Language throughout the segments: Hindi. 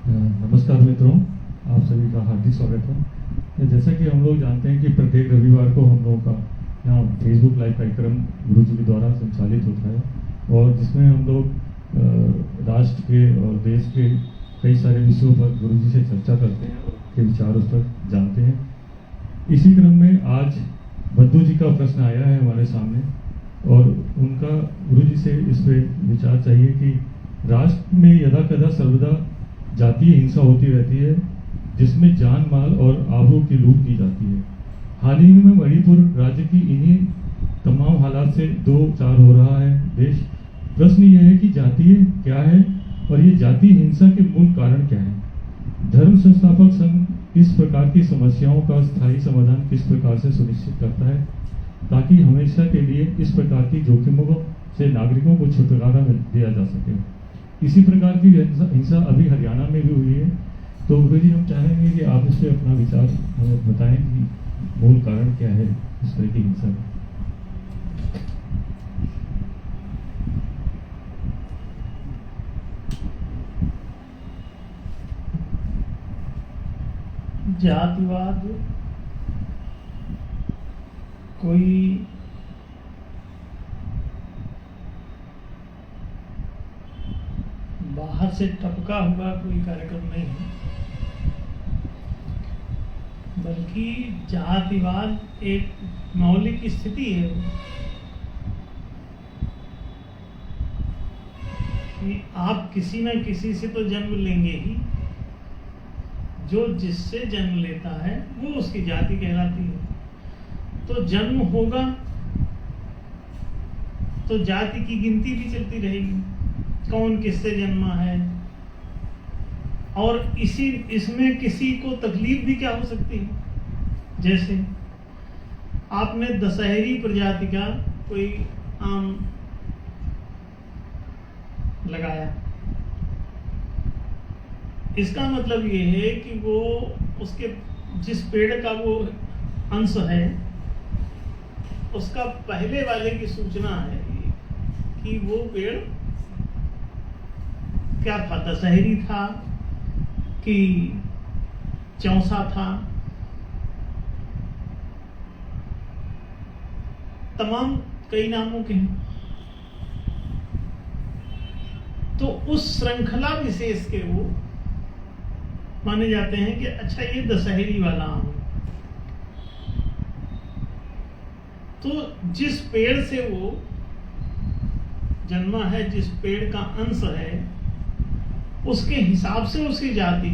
नमस्कार मित्रों, आप सभी का हार्दिक स्वागत है। जैसा कि हम लोग जानते हैं कि प्रत्येक रविवार को हम लोगों का यहाँ फेसबुक लाइव कार्यक्रम गुरु जी के द्वारा संचालित होता है और जिसमें हम लोग राष्ट्र के और देश के कई सारे विषयों पर गुरु जी से चर्चा करते हैं और उनके विचार उस पर जानते हैं। इसी क्रम में आज बद्दू जी का प्रश्न आया है हमारे सामने और उनका गुरु जी से इस पर विचार चाहिए कि राष्ट्र में यदा कदा सर्वदा जातीय हिंसा होती रहती है, जिसमें जान माल और आबरू की लूट की जाती है। हाल ही में मणिपुर राज्य की इन्हीं तमाम हालात से दो चार हो रहा है देश। प्रश्न यह है कि जातीय क्या है और ये जातीय हिंसा के मूल कारण क्या है। धर्म संस्थापक संघ इस प्रकार की समस्याओं का स्थायी समाधान किस प्रकार से सुनिश्चित करता है ताकि हमेशा के लिए इस प्रकार की जोखिमों से नागरिकों को छुटकारा दिया जा सके। इसी प्रकार की हिंसा अभी हरियाणा में भी हुई है। तो गुरु जी, हम चाहेंगे कि आप इस पर अपना विचार हमें बताएं कि मूल कारण क्या है इस तरह की हिंसा का। जातिवाद कोई बाहर से टपका हुआ कोई कार्यक्रम नहीं है, बल्कि जातिवाद एक मौलिक स्थिति है कि आप किसी न किसी से तो जन्म लेंगे ही। जो जिससे जन्म लेता है वो उसकी जाति कहलाती है। तो जन्म होगा तो जाति की गिनती भी चलती रहेगी, कौन किससे जन्मा है। और इसमें किसी को तकलीफ भी क्या हो सकती है। जैसे आपने दशहरी प्रजाति का कोई आम लगाया, इसका मतलब ये है कि वो उसके जिस पेड़ का वो अंश है उसका पहले वाले की सूचना है कि वो पेड़ क्या था, दशहरी था कि चौसा था। तमाम कई नामों के हैं। तो उस श्रृंखला विशेष के वो माने जाते हैं कि अच्छा ये दशहरी वाला आम है। तो जिस पेड़ से वो जन्मा है, जिस पेड़ का अंश है, उसके हिसाब से उसकी जाति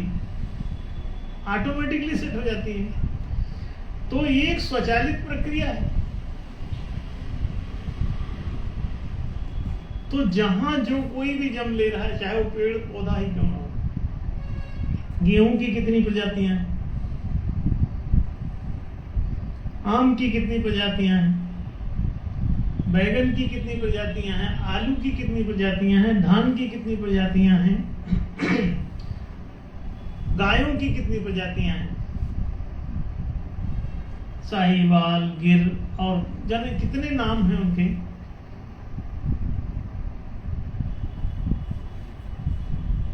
ऑटोमेटिकली सेट हो जाती है। तो ये एक स्वचालित प्रक्रिया है। तो जहां जो कोई भी जन्म ले रहा है, चाहे वो पेड़ पौधा ही क्यों ना हो। गेहूं की कितनी प्रजातियां हैं, आम की कितनी प्रजातियां हैं, बैगन की कितनी प्रजातियां हैं, आलू की कितनी प्रजातियां हैं, धान की कितनी प्रजातियां हैं, गायों की कितनी प्रजातियां हैं, साहिवाल, गिर और जाने कितने नाम हैं उनके।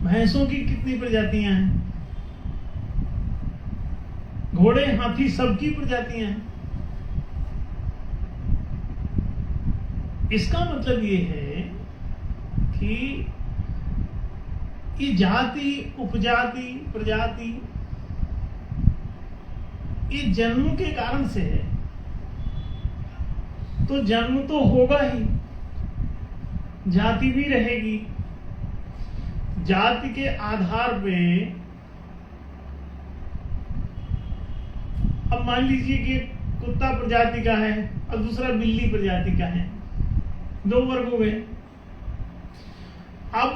भैंसों की कितनी प्रजातियां हैं, घोड़े हाथी सबकी प्रजातियां हैं। इसका मतलब ये है कि ये जाति, उपजाति, प्रजाति ये जन्म के कारण से है। तो जन्म तो होगा ही, जाति भी रहेगी। जाति के आधार पे अब मान लीजिए कि कुत्ता प्रजाति का है और दूसरा बिल्ली प्रजाति का है, दो वर्ग हो गए। अब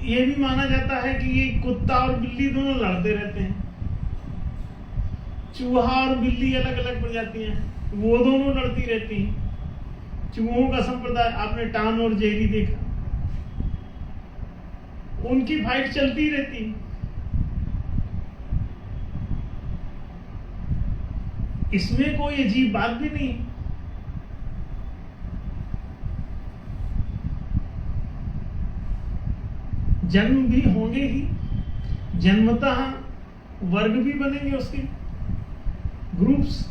ये भी माना जाता है कि ये कुत्ता और बिल्ली दोनों लड़ते रहते हैं। चूहा और बिल्ली अलग अलग प्रजातियां हैं, वो दोनों लड़ती रहती हैं। चूहों का संप्रदाय आपने टॉम और जेरी देखा, उनकी फाइट चलती रहती है। इसमें कोई अजीब बात भी नहीं। जन्म भी होंगे ही, जन्मतः वर्ग भी बनेंगे उसके, ग्रुप्स,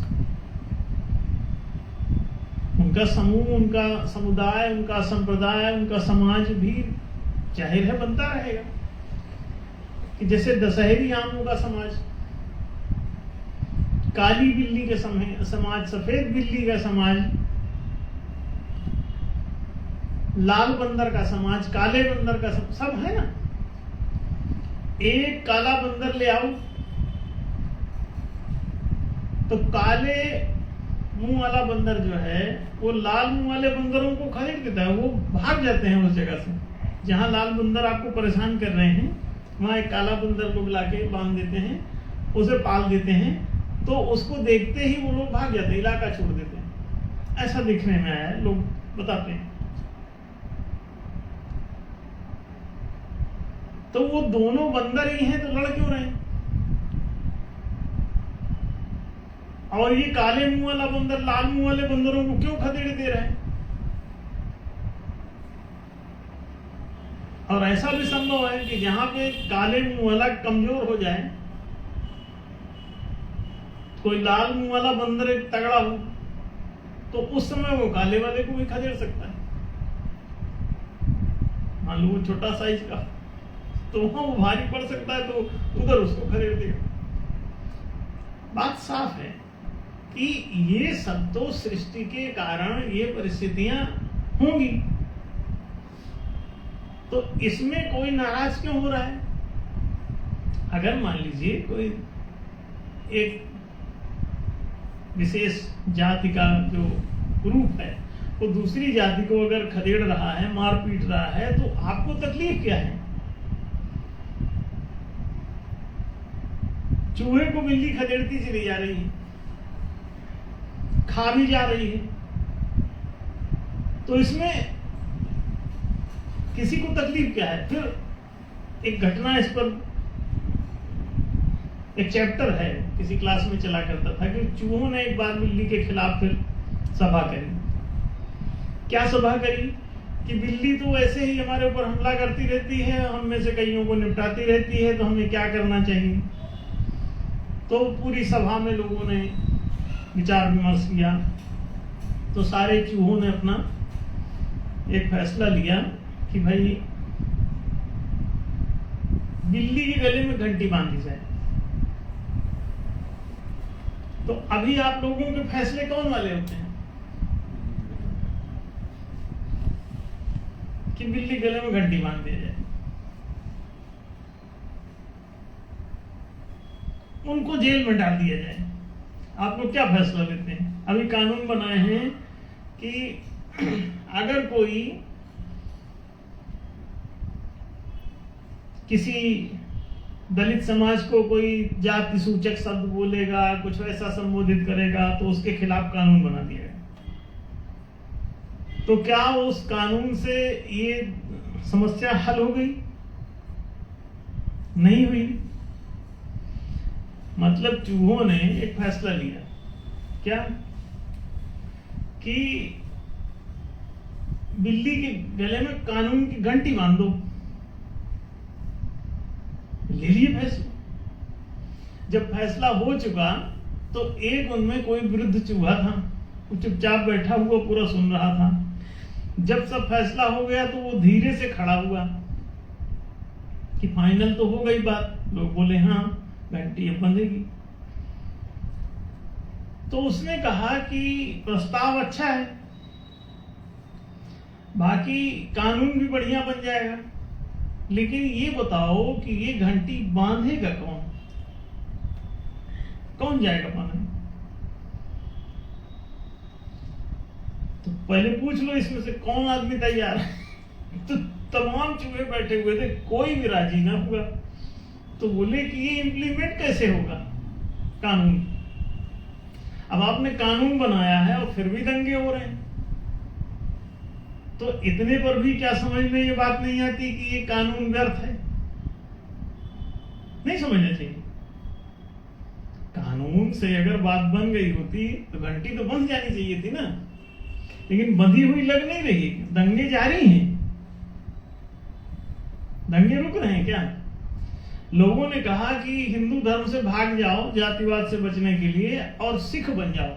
उनका समूह, उनका समुदाय, उनका संप्रदाय, उनका समाज भी जाहिर है बनता रहेगा। कि जैसे दशहरी आमों का समाज, काली बिल्ली का समाज, सफेद बिल्ली का समाज, लाल बंदर का समाज, काले बंदर का समाज, सब है ना। एक काला बंदर ले आओ तो काले मुंह वाला बंदर जो है वो लाल मुंह वाले बंदरों को खदेड़ देता है, वो भाग जाते हैं उस जगह से। जहां लाल बंदर आपको परेशान कर रहे हैं वहां एक काला बंदर लोग लाके बांध देते हैं, उसे पाल देते हैं, तो उसको देखते ही वो लोग भाग जाते हैं, इलाका छोड़ देते हैं। ऐसा दिखने में आया है, लोग बताते हैं। तो वो दोनों बंदर ही हैं, तो लड़ क्यों रहे हैं? और ये काले मुंह वाला बंदर लाल मुंह वाले बंदरों को क्यों खदेड़ दे रहे हैं? और ऐसा भी संभव है कि जहां पे काले मुंह वाला कमजोर हो जाए, कोई लाल मुंह वाला बंदर एक तगड़ा हो, तो उस समय वो काले वाले को भी खदेड़ सकता है। मान लो वो छोटा साइज का, तो वहां वो भारी पड़ सकता है, तो उधर उसको खदेड़ देगा। बात साफ है कि ये सब तो सृष्टि के कारण ये परिस्थितियां होंगी। तो इसमें कोई नाराज क्यों हो रहा है? अगर मान लीजिए कोई एक विशेष जाति का जो ग्रुप है वो दूसरी जाति को अगर खदेड़ रहा है, मार पीट रहा है, तो आपको तकलीफ क्या है? चूहे को बिल्ली खदेड़ती चली जा रही है, खा भी जा रही है, तो इसमें किसी को तकलीफ क्या है? फिर एक घटना इस पर, एक चैप्टर है किसी क्लास में चला करता था कि चूहों ने एक बार बिल्ली के खिलाफ फिर सभा करी। क्या सभा करी कि बिल्ली तो ऐसे ही हमारे ऊपर हमला करती रहती है, हम में से कईयों को निपटाती रहती है, तो हमें क्या करना चाहिए। तो पूरी सभा में लोगों ने विचार विमर्श किया, तो सारे चूहों ने अपना एक फैसला लिया कि भाई बिल्ली के गले में घंटी बांधी जाए। तो अभी आप लोगों के फैसले कौन वाले होते हैं कि बिल्ली गले में घंटी बांध दिया जाए? उनको जेल में डाल दिया जाए? आप लोग क्या फैसला लेते हैं? अभी कानून बनाए हैं कि अगर कोई किसी दलित समाज को कोई जाति सूचक शब्द बोलेगा, कुछ ऐसा संबोधित करेगा, तो उसके खिलाफ कानून बना दिया गया। तो क्या उस कानून से ये समस्या हल हो गई? नहीं हुई। मतलब चूहों ने एक फैसला लिया, क्या कि बिल्ली के गले में कानून की घंटी बांध दो। ले लिए फैसला। जब फैसला हो चुका तो एक उनमें कोई वृद्ध चूहा था, वो चुपचाप बैठा हुआ पूरा सुन रहा था। जब सब फैसला हो गया तो वो धीरे से खड़ा हुआ कि फाइनल तो हो गई बात। लोग बोले हाँ घंटी अब बंधेगी। तो उसने कहा कि प्रस्ताव अच्छा है, बाकी कानून भी बढ़िया बन जाएगा, लेकिन ये बताओ कि ये घंटी बांधेगा कौन? कौन जाएगा बांधने? तो पहले पूछ लो इसमें से कौन आदमी तैयार है। तो तमाम चूहे बैठे हुए थे, कोई भी राजी ना हुआ। तो बोले कि ये इंप्लीमेंट कैसे होगा कानून? अब आपने कानून बनाया है और फिर भी दंगे हो रहे हैं। तो इतने पर भी क्या समझ में ये बात नहीं आती कि ये कानून व्यर्थ है? नहीं समझना चाहिए। कानून से अगर बात बन गई होती तो घंटी तो बंध जानी चाहिए थी ना, लेकिन बंधी हुई लग नहीं रही, दंगे जारी हैं। दंगे रुक रहे हैं क्या? लोगों ने कहा कि हिंदू धर्म से भाग जाओ जातिवाद से बचने के लिए और सिख बन जाओ।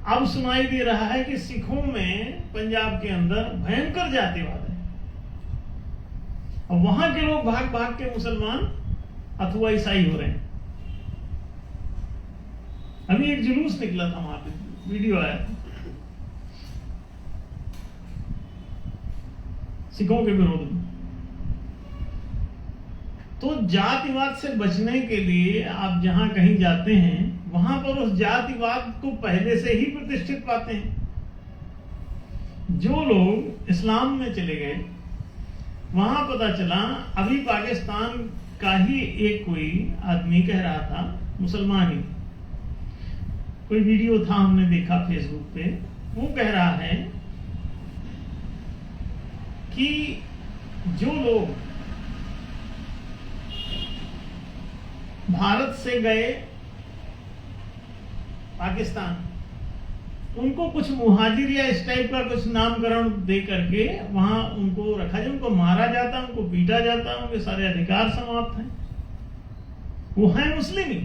अब सुनाई दे रहा है कि सिखों में पंजाब के अंदर भयंकर जातिवाद है और वहां के लोग भाग भाग के मुसलमान अथवा ईसाई हो रहे हैं। अभी एक जुलूस निकला था, वहां पे वीडियो आया था सिखों के विरोध में। तो जातिवाद से बचने के लिए आप जहां कहीं जाते हैं वहां पर उस जातिवाद को पहले से ही प्रतिष्ठित पाते हैं। जो लोग इस्लाम में चले गए, वहां पता चला, अभी पाकिस्तान का ही एक कोई आदमी कह रहा था, मुसलमान ही, कोई वीडियो था हमने देखा फेसबुक पे, वो कह रहा है कि जो लोग भारत से गए पाकिस्तान, उनको कुछ मुहाजिर या इस टाइप का कुछ नामकरण दे करके वहां उनको रखा जाए, उनको मारा जाता, उनको पीटा जाता, उनके सारे अधिकार समाप्त हैं। वो है मुस्लिम ही,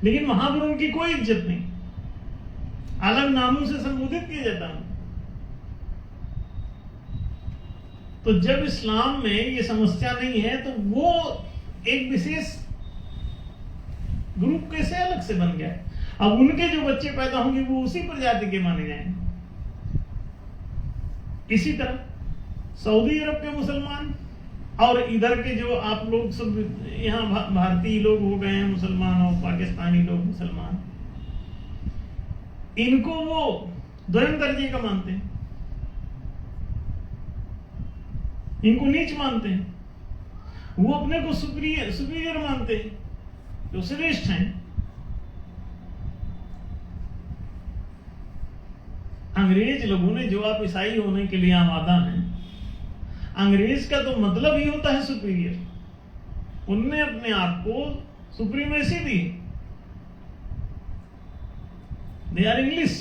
लेकिन वहां पर उनकी कोई इज्जत नहीं, अलग नामों से संबोधित किया जाता है। तो जब इस्लाम में ये समस्या नहीं है तो वो एक विशेष ग्रुप कैसे अलग से बन गया है? अब उनके जो बच्चे पैदा होंगे वो उसी प्रजाति के माने जाएंगे। इसी तरह सऊदी अरब के मुसलमान और इधर के जो आप लोग सब यहाँ भारतीय लोग हो गए हैं मुसलमान और पाकिस्तानी लोग मुसलमान, इनको वो द्वयम दर्जे का मानते हैं, इनको नीच मानते हैं, वो अपने को सुपीरियर मानते हैं, जो श्रेष्ठ हैं। अंग्रेज लोगों ने, जो आप ईसाई होने के लिए आमादा हैं, अंग्रेज का तो मतलब ही होता है सुपीरियर। उनने अपने आप को सुप्रीमेसी दी। दे आर इंग्लिश,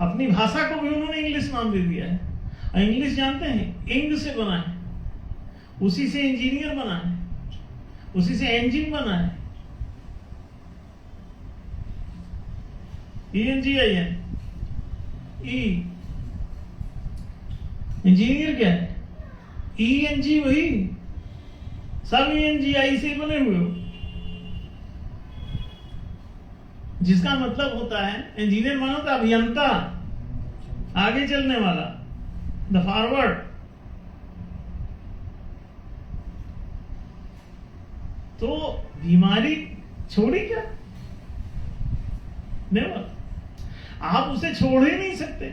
अपनी भाषा को भी उन्होंने इंग्लिश नाम दे दिया है। और इंग्लिश जानते हैं, इंग से बना है, उसी से इंजीनियर बना है, उसी से इंजन बना है, ENGIN, इंजीनियर क्या है? ENG वही, सब ENGI से बने हुए हो, जिसका मतलब होता है इंजीनियर मानो तो अभियंता, आगे चलने वाला, द फॉरवर्ड। तो बीमारी छोड़ी क्या? नेवर, आप उसे छोड़ ही नहीं सकते।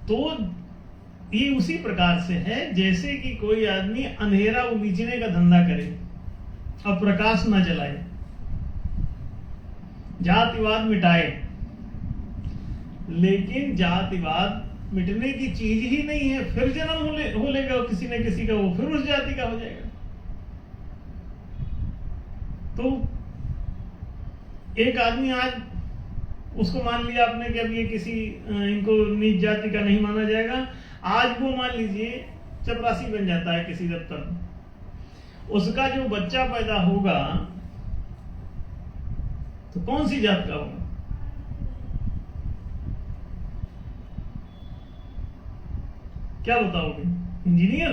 तो ये उसी प्रकार से है जैसे कि कोई आदमी अंधेरा उलीचने का धंधा करे और प्रकाश न जलाए, जातिवाद मिटाए, लेकिन जातिवाद मिटने की चीज ही नहीं है। फिर जन्म हो लेगा किसी न किसी का, वो फिर उस जाति का हो जाएगा। तो एक आदमी आज उसको मान लिया आपने कि अब ये किसी इनको नीच जाति का नहीं माना जाएगा, आज वो मान लीजिए चपरासी बन जाता है किसी दफ्तर में, उसका जो बच्चा पैदा होगा तो कौन सी जात का होगा? क्या बताओगे? इंजीनियर?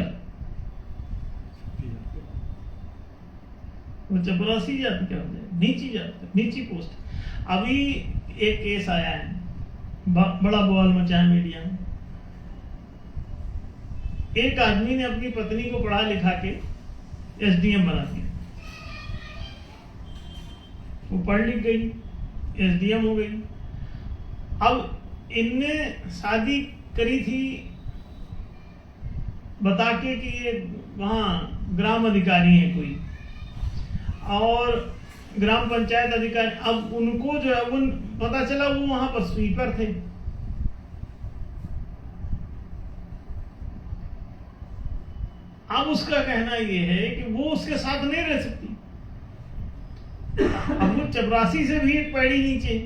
वो चपरासी जाति क्या हो जाए? नीची जाति, नीची पोस्ट। अभी एक केस आया है, बड़ा बवाल मचा है मीडिया में। एक आदमी ने अपनी पत्नी को पढ़ा लिखा के SDM बना दिया। वो पढ़ लिख गई, SDM हो गई। अब इनने शादी करी थी बता के कि ये वहां ग्राम अधिकारी है कोई, और ग्राम पंचायत अधिकारी। अब उनको जो है वो पता चला वो वहां पर स्वीपर थे। अब उसका कहना ये है कि वो उसके साथ नहीं रह सकती। अब वो चपरासी से भी एक पैड़ी नीचे,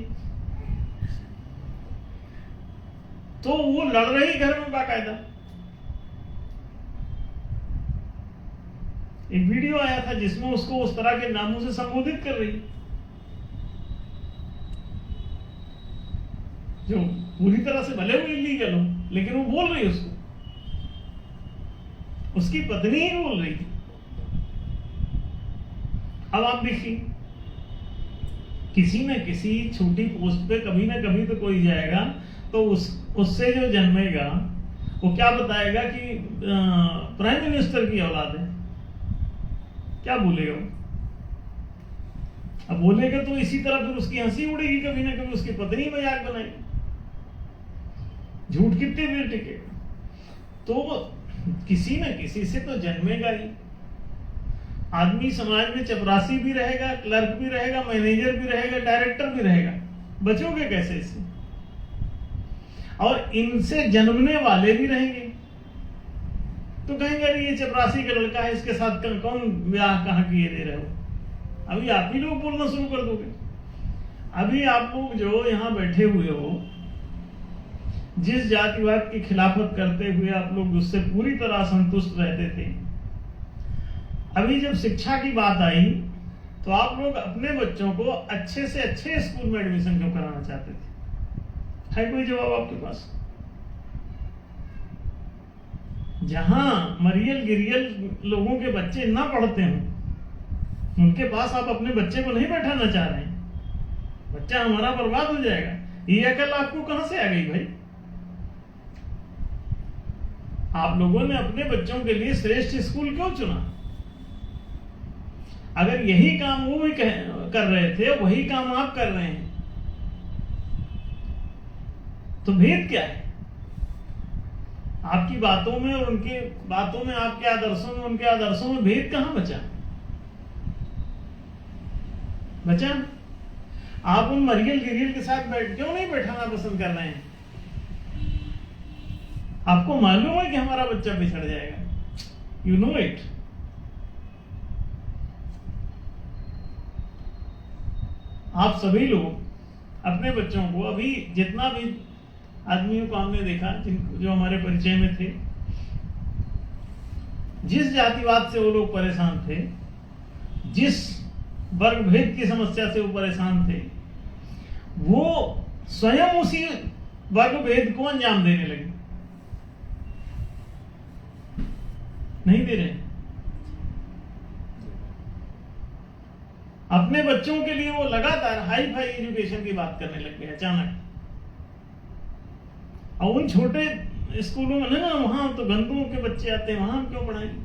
तो वो लड़ रही घर में बाकायदा। एक वीडियो आया था जिसमें उसको उस तरह के नामों से संबोधित कर रही, जो पूरी तरह से भले हुए इलीगल हो, लेकिन वो बोल रही उसको, उसकी पत्नी ही बोल रही थी। अब आप देखिए, किसी न किसी छोटी पोस्ट पे कभी ना कभी तो कोई जाएगा, तो उससे जो जन्मेगा वो क्या बताएगा कि प्राइम मिनिस्टर की औलाद है, क्या बोलेगा वो? अब बोलेगा तो इसी तरह फिर उसकी हंसी उड़ेगी, कभी ना कभी उसकी पत्नी मजाक बनाएगी। झूठ कितनी देर टिकेगा? तो किसी न किसी से तो जन्मेगा ही। आदमी समाज में चपरासी भी रहेगा, क्लर्क भी रहेगा, मैनेजर भी रहेगा, डायरेक्टर भी रहेगा, बचोगे कैसे इससे? और इनसे जन्मने वाले भी रहेंगे, तो कहेंगे अरे ये चपरासी का लड़का है, इसके साथ कौन ब्याह कहाँ किए दे रहे हो? अभी आप ही लोग बोलना शुरू कर दोगे। अभी आप लोग जो यहाँ बैठे हुए हो, जिस जातिवाद की खिलाफत करते हुए आप लोग उससे पूरी तरह असंतुष्ट रहते थे, अभी जब शिक्षा की बात आई तो आप लोग अपने बच्चों को अच्छे से अच्छे स्कूल में एडमिशन क्यों कराना चाहते थे? है कोई जवाब आपके पास? जहां मरियल गिरियल लोगों के बच्चे ना पढ़ते हों, उनके पास आप अपने बच्चे को नहीं बैठाना चाह रहे हैं। बच्चा हमारा बर्बाद हो जाएगा, ये अकल आपको कहां से आ गई भाई? आप लोगों ने अपने बच्चों के लिए श्रेष्ठ स्कूल क्यों चुना? अगर यही काम वो भी कर रहे थे, वही काम आप कर रहे हैं, तो भेद क्या है? आपकी बातों में और उनकी बातों में, आपके आदर्शों में उनके आदर्शों में भेद कहां बचा? आप उन मरियल गिरियल के साथ क्यों नहीं बैठाना पसंद कर रहे हैं? आपको मालूम है कि हमारा बच्चा बिछड़ जाएगा, यू नो इट। आप सभी लोग अपने बच्चों को, अभी जितना भी आदमियों को हमने देखा जो हमारे परिचय में थे, जिस जातिवाद से वो लोग परेशान थे, जिस वर्ग भेद की समस्या से वो परेशान थे, वो स्वयं उसी वर्ग भेद को अंजाम देने लगे। नहीं दे रहे। अपने बच्चों के लिए वो लगातार हाई फाई एजुकेशन की बात करने लग गए अचानक। और उन छोटे स्कूलों में ना, वहां तो गंदुओं के बच्चे आते हैं, वहां क्यों पढ़ाएंगे?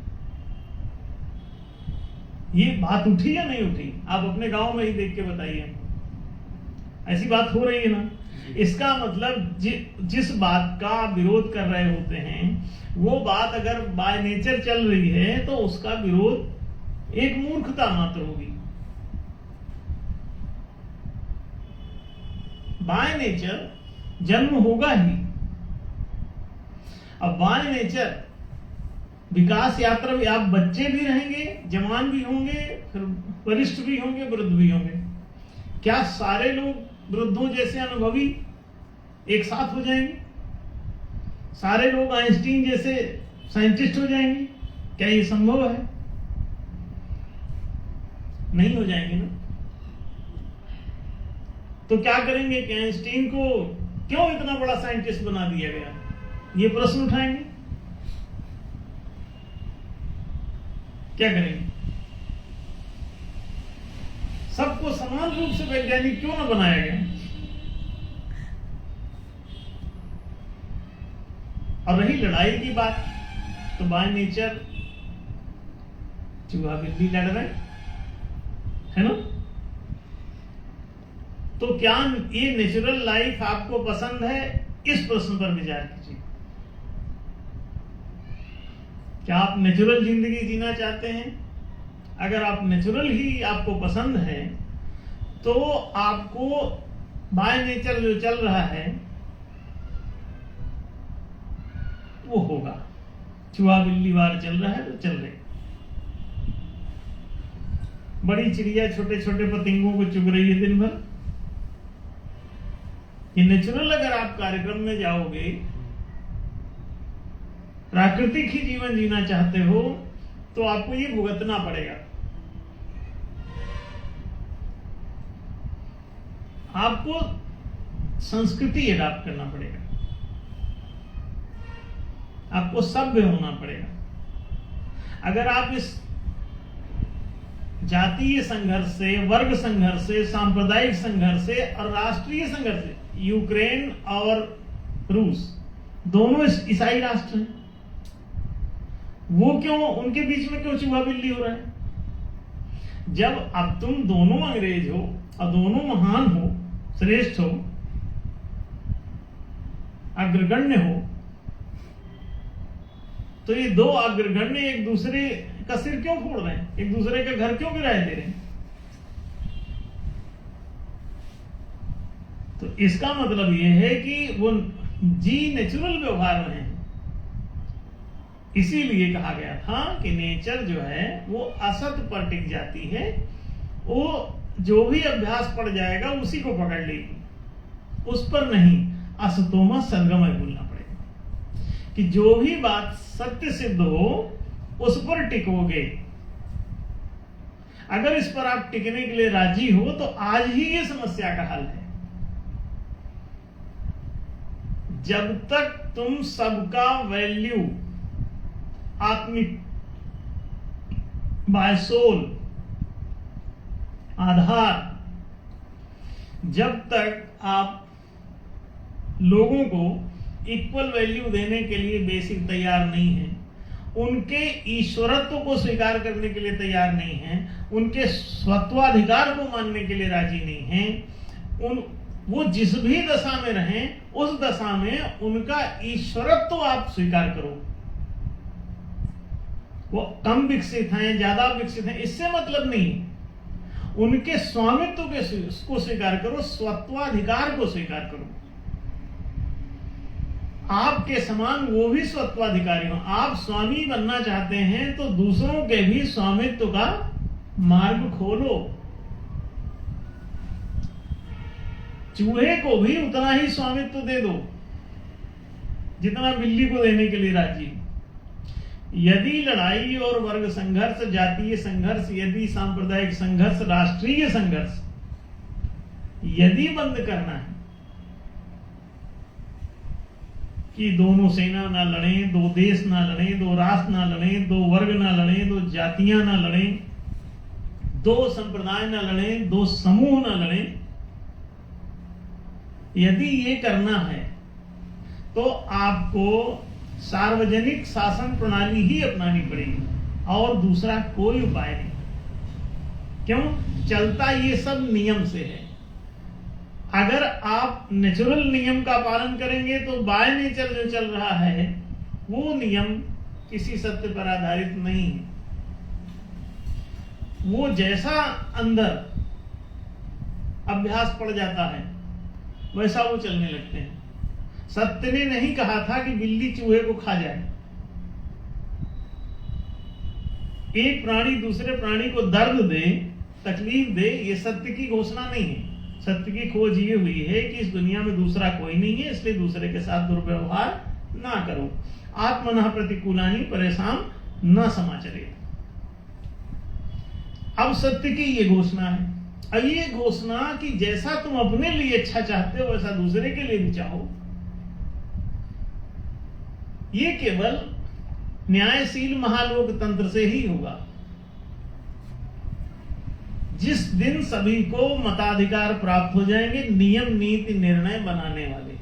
ये बात उठी या नहीं उठी? आप अपने गांव में ही देख के बताइए, ऐसी बात हो रही है ना? इसका मतलब जिस बात का विरोध कर रहे होते हैं, वो बात अगर बाय नेचर चल रही है तो उसका विरोध एक मूर्खता मात्र होगी। बाय नेचर जन्म होगा ही। अब बाय नेचर विकास यात्रा भी, आप बच्चे भी रहेंगे, जवान भी होंगे, फिर वरिष्ठ भी होंगे, वृद्ध भी होंगे। क्या सारे लोग वृद्धों जैसे अनुभवी एक साथ हो जाएंगे? सारे लोग आइंस्टीन जैसे साइंटिस्ट हो जाएंगे? क्या ये संभव है? नहीं हो जाएंगे ना। तो क्या करेंगे कि आइंस्टीन को क्यों इतना बड़ा साइंटिस्ट बना दिया गया? ये प्रश्न उठाएंगे। क्या करेंगे? सबको समान रूप से वैज्ञानिक क्यों न बनाया गया? और रही लड़ाई की बात, तो बाय नेचर चूहा बिल्ली लड़ रहे है ना? तो क्या ये नेचुरल लाइफ आपको पसंद है? इस प्रश्न पर विचार कीजिए। क्या आप नेचुरल जिंदगी जीना चाहते हैं? अगर आप नेचुरल ही आपको पसंद है, तो आपको बाय नेचर जो चल रहा है वो होगा। चूहा बिल्ली वार चल रहा है तो चल रहे। बड़ी चिड़िया छोटे छोटे पतंगों को चुग रही है दिन भर। ये नेचुरल अगर आप कार्यक्रम में जाओगे, प्राकृतिक ही जीवन जीना चाहते हो, तो आपको ये भुगतना पड़ेगा। आपको संस्कृति अडॉप्ट करना पड़ेगा, आपको सभ्य होना पड़ेगा। अगर आप इस जातीय संघर्ष से, वर्ग संघर्ष से, सांप्रदायिक संघर्ष से और राष्ट्रीय संघर्ष से, यूक्रेन और रूस दोनों ईसाई राष्ट्र हैं, वो क्यों, उनके बीच में क्यों चूहा बिल्ली हो रहा है? जब अब तुम दोनों अंग्रेज हो और दोनों महान हो, श्रेष्ठ हो, अग्रगण्य हो, तो ये दो अग्रगण्य एक दूसरे का सिर क्यों फोड़ रहे हैं, एक दूसरे का घर क्यों गिराए दे रहे हैं? तो इसका मतलब यह है कि वो नेचुरल व्यवहार में है। इसीलिए कहा गया था कि नेचर जो है वो असत पर टिक जाती है, वो जो भी अभ्यास पड़ जाएगा उसी को पकड़ लेगी, उस पर नहीं। असतोमा सद्गमय बोलना पड़ेगा कि जो भी बात सत्य सिद्ध हो उस पर टिकोगे। अगर इस पर आप टिकने के लिए राजी हो तो आज ही ये समस्या का हल है। जब तक तुम सबका वैल्यू आत्मिक बाय सोल आधार, जब तक आप लोगों को इक्वल वैल्यू देने के लिए बेसिक तैयार नहीं है, उनके ईश्वरत्व को स्वीकार करने के लिए तैयार नहीं है, उनके स्वत्वाधिकार को मानने के लिए राजी नहीं है, वो जिस भी दशा में रहें उस दशा में उनका ईश्वरत्व आप स्वीकार करो। वो कम विकसित हैं, ज्यादा विकसित हैं, इससे मतलब नहीं। उनके स्वामित्व को स्वीकार करो, स्वत्वाधिकार को स्वीकार करो। आपके समान वो भी स्वत्वाधिकारी हो। आप स्वामी बनना चाहते हैं तो दूसरों के भी स्वामित्व का मार्ग खोलो। चूहे को भी उतना ही स्वामित्व दे दो जितना बिल्ली को देने के लिए राजी। यदि लड़ाई और वर्ग संघर्ष, जातीय संघर्ष, यदि सांप्रदायिक संघर्ष, राष्ट्रीय संघर्ष यदि बंद करना है कि दोनों सेना ना लड़े, दो देश ना लड़े, दो राष्ट्र ना लड़े, दो वर्ग ना लड़े, दो जातियां ना लड़े, दो संप्रदाय ना लड़े, दो समूह ना लड़े, यदि ये करना है तो आपको सार्वजनिक शासन प्रणाली ही अपनानी पड़ेगी और दूसरा कोई उपाय नहीं। क्यों? चलता ये सब नियम से है। अगर आप नेचुरल नियम का पालन करेंगे तो बाय नेचर जो चल रहा है वो नियम किसी सत्य पर आधारित नहीं है। वो जैसा अंदर अभ्यास पड़ जाता है वैसा वो चलने लगते हैं। सत्य ने नहीं कहा था कि बिल्ली चूहे को खा जाए। एक प्राणी दूसरे प्राणी को दर्द दे, तकलीफ दे, ये सत्य की घोषणा नहीं है। सत्य की खोज ये हुई है कि इस दुनिया में दूसरा कोई नहीं है, इसलिए दूसरे के साथ दुर्व्यवहार ना करो। आत्मनः प्रतिकूलानि परेशान न समाचरे। अब सत्य की ये घोषणा है। अब ये घोषणा कि जैसा तुम अपने लिए अच्छा चाहते हो वैसा दूसरे के लिए भी चाहो, ये केवल न्यायशील महालोकतंत्र से ही होगा। जिस दिन सभी को मताधिकार प्राप्त हो जाएंगे, नियम नीति निर्णय बनाने वाले,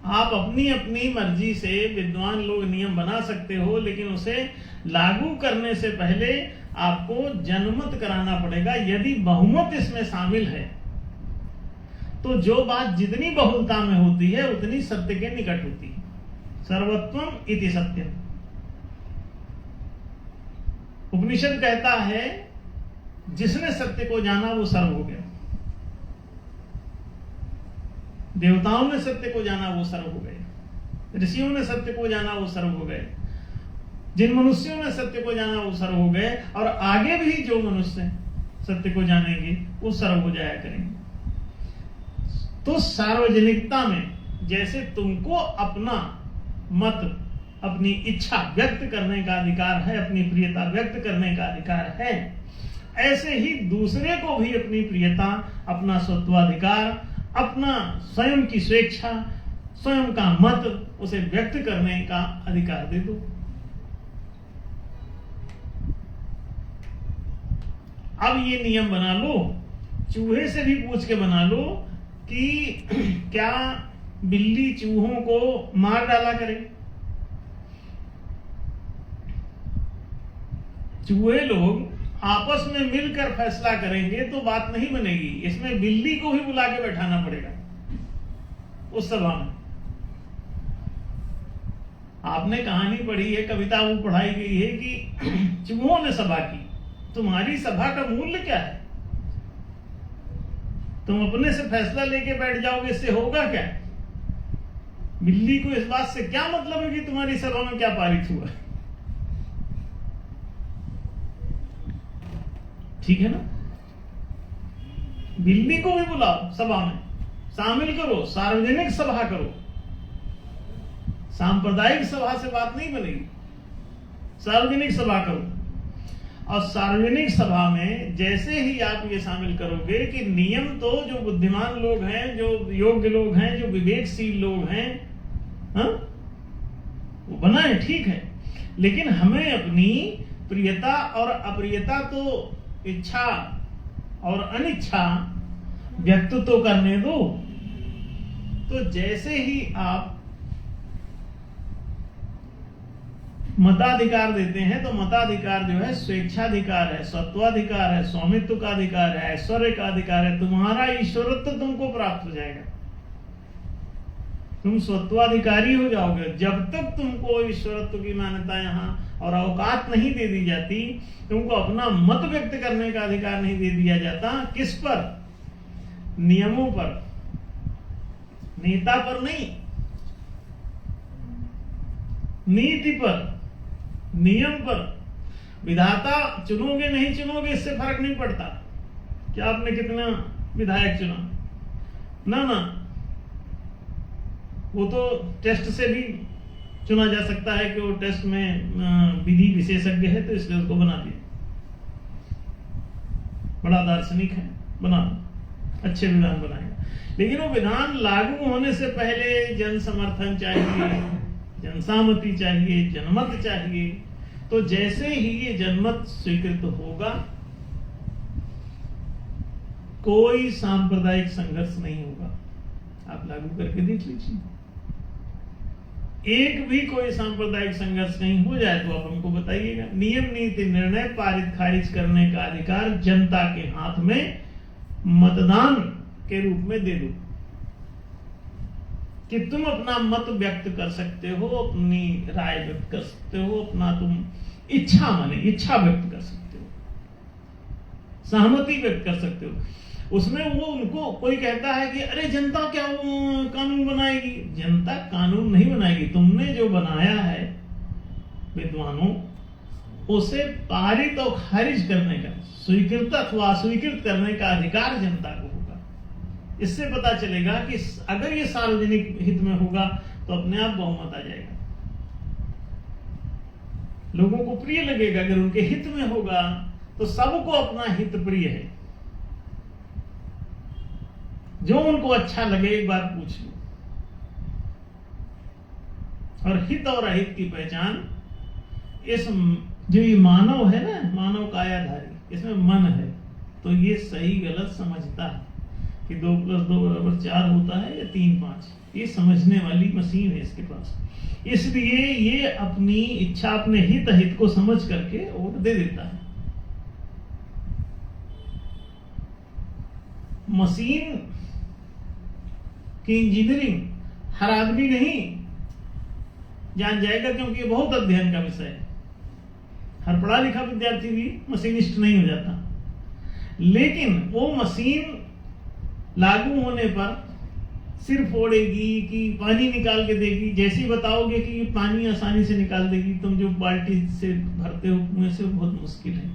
आप अपनी अपनी मर्जी से विद्वान लोग नियम बना सकते हो, लेकिन उसे लागू करने से पहले आपको जनमत कराना पड़ेगा। यदि बहुमत इसमें शामिल है तो जो बात जितनी बहुलता में होती है उतनी सत्य के निकट होती है। सर्वत्वम इति सत्यम। उपनिषद कहता है जिसने सत्य को जाना वो सर्व हो गया। देवताओं ने सत्य को जाना वो सर्व हो गए, ऋषियों ने सत्य को जाना वो सर्व हो गए, जिन मनुष्यों ने सत्य को जाना वो सर्व हो गए, और आगे भी जो मनुष्य सत्य को जानेंगे वो सर्व हो जाया करेंगे। तो सार्वजनिकता में जैसे तुमको अपना मत अपनी इच्छा व्यक्त करने का अधिकार है, अपनी प्रियता व्यक्त करने का अधिकार है, ऐसे ही दूसरे को भी अपनी प्रियता, अपना स्वत्वाधिकार, अपना स्वयं की स्वेच्छा, स्वयं का मत उसे व्यक्त करने का अधिकार दे दो। अब ये नियम बना लो, चूहे से भी पूछ के बना लो कि क्या बिल्ली चूहों को मार डाला करे? चूहे लोग आपस में मिलकर फैसला करेंगे तो बात नहीं बनेगी। इसमें बिल्ली को भी बुला के बैठाना पड़ेगा उस सभा में। आपने कहानी पढ़ी है, कविता वो पढ़ाई गई है कि चूहों ने सभा की। तुम्हारी सभा का मूल्य क्या है? तुम अपने से फैसला लेके बैठ जाओगे, इससे होगा क्या? बिल्ली को इस बात से क्या मतलब है कि तुम्हारी सभा में क्या पारित हुआ? ठीक है ना? बिल्ली को भी बुलाओ, सभा में शामिल करो, सार्वजनिक सभा करो। सांप्रदायिक सभा से बात नहीं बनेगी, सार्वजनिक सभा करो। और सार्वजनिक सभा में जैसे ही आप ये शामिल करोगे कि नियम तो जो बुद्धिमान लोग हैं, जो योग्य लोग हैं, जो विवेकशील लोग हैं, वो बनाए, ठीक है, लेकिन हमें अपनी प्रियता और अप्रियता तो, इच्छा और अनिच्छा व्यक्त तो करने दो। तो जैसे ही आप मताधिकार देते हैं तो मताधिकार जो है स्वेच्छाधिकार है, सत्वाधिकार है, स्वामित्व का अधिकार है, ऐश्वर्य का अधिकार है। तुम्हारा ईश्वरत्व तुमको प्राप्त हो जाएगा, तुम स्वत्वाधिकारी हो जाओगे। जब तक तुमको ईश्वरत्व की मान्यता यहाँ और अवकात नहीं दे दी जाती, तुमको अपना मत व्यक्त करने का अधिकार नहीं दे दिया जाता। किस पर? नियमों पर, नेता पर नहीं, नीति पर, नियम पर। विधाता चुनोगे नहीं चुनोगे इससे फर्क नहीं पड़ता कि आपने कितना विधायक चुना, ना, वो तो टेस्ट से भी चुना जा सकता है कि वो टेस्ट में विधि विशेषज्ञ है तो इसलिए उसको बना दिया, बड़ा दार्शनिक है, बना अच्छे विधान बनाएगा। लेकिन वो विधान लागू होने से पहले जन समर्थन चाहिए, जनसहमति चाहिए, जनमत चाहिए। तो जैसे ही ये जनमत स्वीकृत होगा, कोई सांप्रदायिक संघर्ष नहीं होगा। आप लागू करके देख लीजिए, एक भी कोई सांप्रदायिक संघर्ष नहीं हो जाए तो आप हमको बताइएगा। नियम नीति निर्णय पारित खारिज करने का अधिकार जनता के हाथ में मतदान के रूप में दे दो कि तुम अपना मत व्यक्त कर सकते हो, अपनी राय व्यक्त कर सकते हो, अपना तुम इच्छा व्यक्त कर सकते हो, सहमति व्यक्त कर सकते हो। उसमें वो उनको कोई कहता है कि अरे जनता क्या कानून बनाएगी? जनता कानून नहीं बनाएगी, तुमने जो बनाया है विद्वानों, उसे पारित और खारिज करने का, स्वीकृत अथवा अस्वीकृत करने का अधिकार जनता को होगा। इससे पता चलेगा कि अगर ये सार्वजनिक हित में होगा तो अपने आप बहुमत आ जाएगा, लोगों को प्रिय लगेगा। अगर उनके हित में होगा तो सबको अपना हित प्रिय है, जो उनको अच्छा लगे एक बार पूछ लो। और हित और अहित की पहचान, इस जो ये मानव है ना, मानव कायाधारी, इसमें मन है, तो ये सही गलत समझता है कि 2 + 2 = 4 होता है या 3 × 5, ये समझने वाली मशीन है इसके पास। इसलिए ये अपनी इच्छा, अपने हित अहित को समझ करके वोट दे देता है। मशीन की इंजीनियरिंग हर आदमी नहीं जान जाएगा, क्योंकि ये बहुत अध्ययन का विषय है। हर पढ़ा लिखा विद्यार्थी भी मशीनिस्ट नहीं हो जाता, लेकिन वो मशीन लागू होने पर सिर फोड़ेगी कि पानी निकाल के देगी। जैसे ही बताओगे कि ये पानी आसानी से निकाल देगी, तुम जो बाल्टी से भरते हो कुएं से, बहुत मुश्किल है,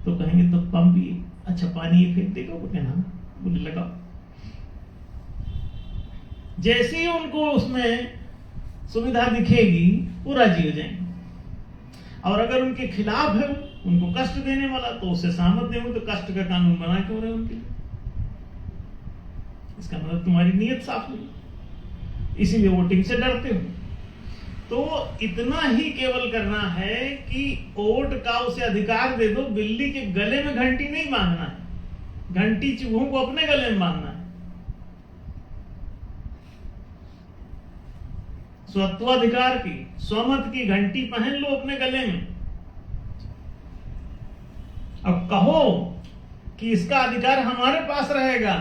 तो कहेंगे तो पंप ही, अच्छा पानी ये फेंक देगा, वो कहना बोले लगाओ। जैसे ही उनको उसमें सुविधा दिखेगी वो राजी हो जाएंगे, और अगर उनके खिलाफ है, उनको कष्ट देने वाला, तो उसे सहमत देंगे, तो कष्ट का कानून बना क्यों रहे उनके लिए? इसका मतलब तुम्हारी नीयत साफ नहीं, इसीलिए वोटिंग से डरते हो। तो इतना ही केवल करना है कि वोट का उसे अधिकार दे दो। बिल्ली के गले में घंटी नहीं बांधना है, घंटी चूहों को अपने गले में बांधना है। स्वत्वाधिकार की, स्वमत की घंटी पहन लो अपने गले में। अब कहो कि इसका अधिकार हमारे पास रहेगा,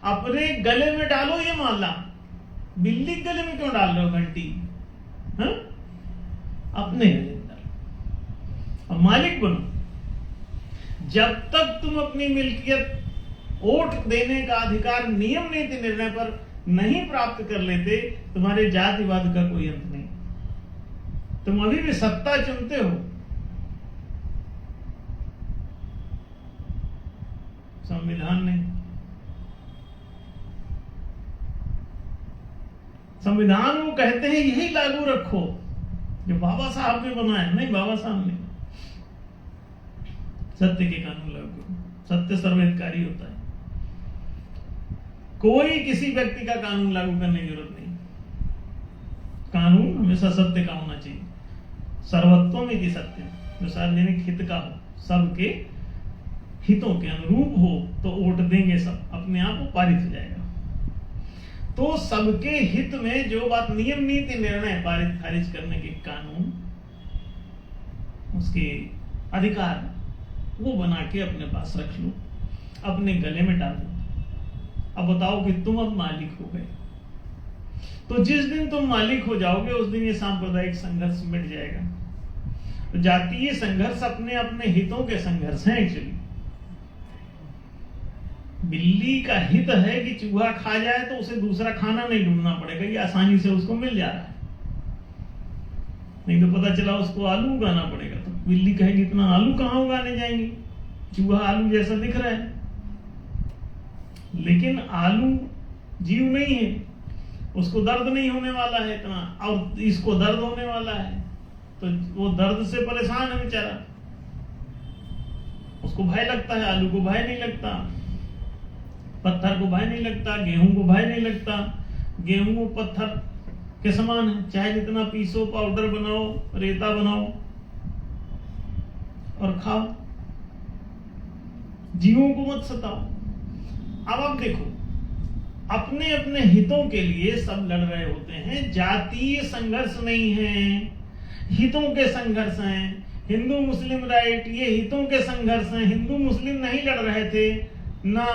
अपने गले में डालो ये माला। बिल्ली के गले में क्यों डाल रहे हो घंटी? हाँ? अपने गले में डालो और मालिक बनो। जब तक तुम अपनी मिल्कियत, वोट देने का अधिकार नियम नीति निर्णय पर नहीं प्राप्त कर लेते, तुम्हारे जातिवाद का कोई अंत नहीं। तुम अभी भी सत्ता चुनते हो, संविधान नहीं। संविधान वो कहते हैं यही लागू रखो जो बाबा साहब ने बनाया, नहीं बाबा साहब ने। सत्य के कानून लागू करो, सत्य सर्वहितकारी होता है। कोई किसी व्यक्ति का कानून लागू करने की जरूरत नहीं। कानून हमेशा सत्य का होना चाहिए, सर्वत्व में की सत्य, जो सार्वजनिक हित का हो, सबके हितों के अनुरूप हो, तो वोट देंगे सब, अपने आप वो पारित हो जाएगा। तो सबके हित में जो बात नियम नीति निर्णय पारित खारिज करने के कानून, उसके अधिकार, वो बना के अपने पास रख लो, अपने गले में डाल लो। अब बताओ कि तुम अब मालिक हो गए। तो जिस दिन तुम मालिक हो जाओगे, उस दिन ये सांप्रदायिक संघर्ष मिट जाएगा। तो जातीय संघर्ष अपने अपने हितों के संघर्ष हैं। एक्चुअली बिल्ली का हित है कि चूहा खा जाए तो उसे दूसरा खाना नहीं ढूंढना पड़ेगा, ये आसानी से उसको मिल जा रहा है। नहीं तो पता चला उसको आलू उगाना पड़ेगा, तो बिल्ली कहेगी इतना आलू कहां उगाने जाएंगी, चूहा आलू जैसा दिख रहा है। लेकिन आलू जीव नहीं है, उसको दर्द नहीं होने वाला है इतना, और इसको दर्द होने वाला है, तो वो दर्द से परेशान है बेचारा। उसको भय लगता है, आलू को भय नहीं लगता, पत्थर को भय नहीं लगता, गेहूं को भय नहीं लगता। गेहूं पत्थर के समान है, चाहे जितना पीसो, पाउडर बनाओ, रेता बनाओ और खाओ, जीवों को मत सताओ। अब आप देखो, अपने अपने हितों के लिए सब लड़ रहे होते हैं। जातीय संघर्ष नहीं है, हितों के संघर्ष हैं। हिंदू मुस्लिम राइट, ये हितों के संघर्ष हैं। हिंदू मुस्लिम नहीं लड़ रहे थे ना,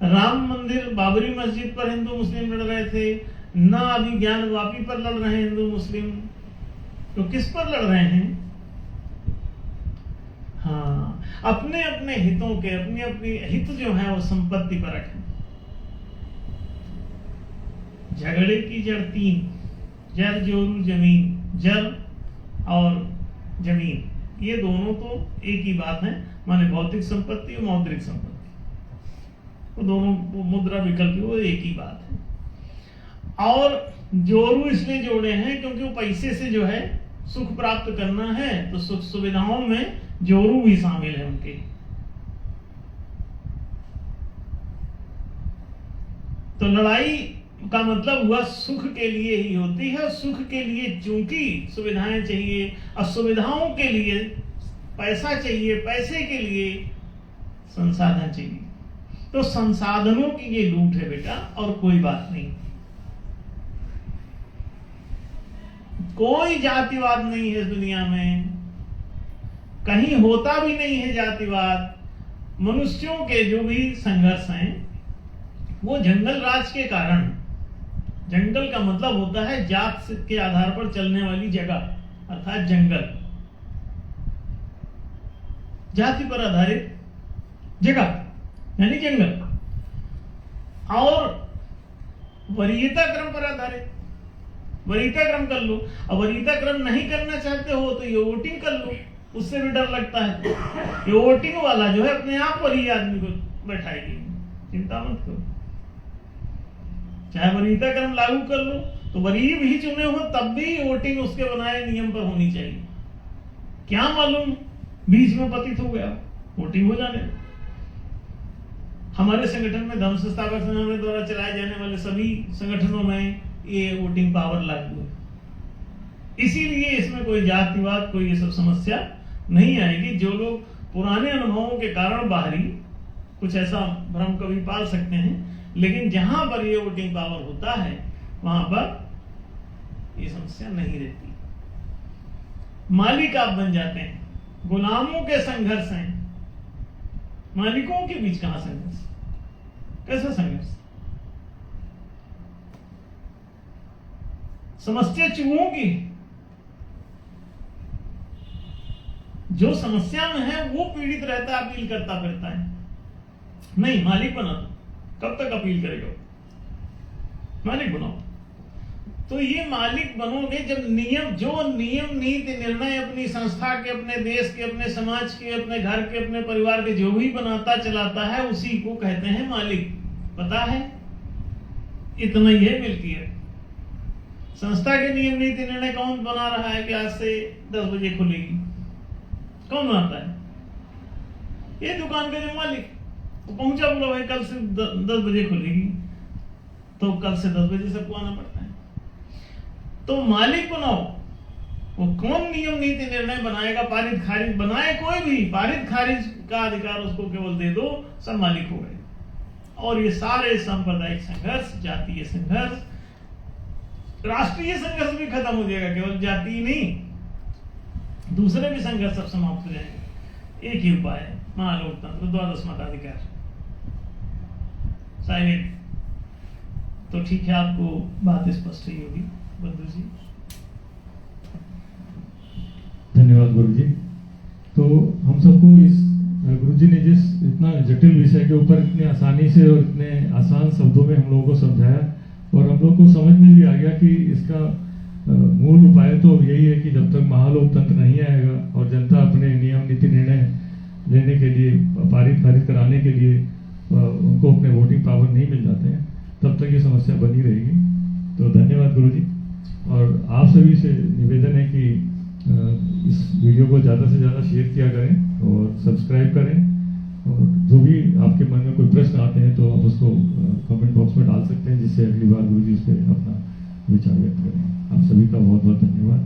राम मंदिर बाबरी मस्जिद पर हिंदू मुस्लिम लड़ रहे थे, ना अभी ज्ञान वापी पर लड़ रहे हैं हिंदू मुस्लिम। तो किस पर लड़ रहे हैं? हाँ, अपने अपने हितों के, अपनी अपनी हित जो है वो संपत्ति पर रखें। झगड़े की जड़ तीन, जर जोरू जमीन, जर और जमीन, ये दोनों तो एक ही बात है, माने भौतिक संपत्ति और मौद्रिक संपत्ति, वो दोनों मुद्रा विकल्प, वो एक ही बात है। और जोरू इसलिए जोड़े हैं क्योंकि वो पैसे से जो है सुख प्राप्त करना है, तो सुख सुविधाओं में जोरू भी शामिल है उनके। तो लड़ाई का मतलब हुआ सुख के लिए ही होती है। सुख के लिए चूंकि सुविधाएं चाहिए, और सुविधाओं के लिए पैसा चाहिए, पैसे के लिए संसाधन चाहिए। तो संसाधनों की ये लूट है बेटा, और कोई बात नहीं। कोई जातिवाद नहीं है इस दुनिया में, कहीं होता भी नहीं है जातिवाद। मनुष्यों के जो भी संघर्ष हैं वो जंगल राज के कारण। जंगल का मतलब होता है जात के आधार पर चलने वाली जगह, अर्थात जंगल, जाति पर आधारित जगह यानी जंगल। और वरीयता क्रम पर आधारित, वरीयता क्रम कर लो। और वरीयता क्रम नहीं करना चाहते हो तो ये वोटिंग कर लो, उससे भी डर लगता है। ये वोटिंग वाला जो है अपने आप वरीय आदमी को बैठाएगी, चिंता मत करो। चाहे वरीयता क्रम लागू कर लो, तो गरीब ही चुने हो तब भी वोटिंग उसके बनाए नियम पर होनी चाहिए। क्या मालूम बीच में पतित हो गया, वोटिंग हो जाने। हमारे संगठन में धर्म संस्थापक संगठन द्वारा चलाए जाने वाले सभी संगठनों में ये वोटिंग पावर लागू है। इसीलिए इसमें कोई जातिवाद, कोई ये सब समस्या नहीं आएगी। जो लोग पुराने अनुभवों के कारण बाहरी कुछ ऐसा भ्रम कभी पाल सकते हैं, लेकिन जहां पर ये वोटिंग पावर होता है वहां पर ये समस्या नहीं रहती। मालिक आप बन जाते हैं, गुलामों के संघर्ष हैं, मालिकों के बीच कहां संघर्ष, कैसा संघर्ष? समस्या चूहों की, जो समस्या में है वो पीड़ित रहता है, अपील करता फिरता है। नहीं, मालिक बना दो, कब तक अपील करेगा? मालिक बनाओ। तो ये मालिक बनोगे जब नियम नीति निर्णय अपनी संस्था के, अपने देश के, अपने समाज के, अपने घर के, अपने परिवार के जो भी बनाता चलाता है उसी को कहते हैं मालिक। पता है, इतना ही है मिल्कियत। संस्था के नियम नीति निर्णय कौन बना रहा है कि आज से 10 बजे खुलेगी? कौन बनाता है? ये दुकान का जो मालिक तो पहुंचा, बोला भाई कल से 10 बजे खुलेगी, तो कल से 10 बजे सबको आना पड़ता है। तो मालिक बनाओ। वो कौन नियम नीति निर्णय बनाएगा? पारित खारिज बनाए कोई भी, पारित खारिज का अधिकार उसको केवल दे दो, सब मालिक हो गए। और ये सारे सांप्रदायिक संघर्ष, जातीय संघर्ष, राष्ट्रीय संघर्ष भी खत्म हो जाएगा। केवल जातीय नहीं, दूसरे भी संघर्ष सब समाप्त हो जाएंगे। एक ही उपाय है, महालोकतंत्र, द्वादश मताधिकार, साइलेंट। तो ठीक है, आपको बात स्पष्ट ही होगी बंधु जी। धन्यवाद गुरु जी। तो हम सबको इस गुरु जी ने जिस इतना जटिल विषय के ऊपर इतने आसानी से और इतने आसान शब्दों में हम लोगों को समझाया, और हम लोग को समझ में भी आ गया कि इसका मूल उपाय तो यही है कि जब तक महालोकतंत्र नहीं आएगा और जनता अपने नियम नीति निर्णय लेने के लिए, पारित खारिज कराने के लिए उनको अपने वोटिंग पावर नहीं मिल जाते हैं, तब तक ये समस्या बनी रहेगी। तो धन्यवाद गुरु जी। और आप सभी से निवेदन है कि इस वीडियो को ज़्यादा से ज़्यादा शेयर किया करें और सब्सक्राइब करें, और जो भी आपके मन में कोई प्रश्न आते हैं तो आप उसको कमेंट बॉक्स में डाल सकते हैं, जिससे अगली बार गुरु जी उस पर अपना विचार व्यक्त करें। आप सभी का बहुत बहुत धन्यवाद।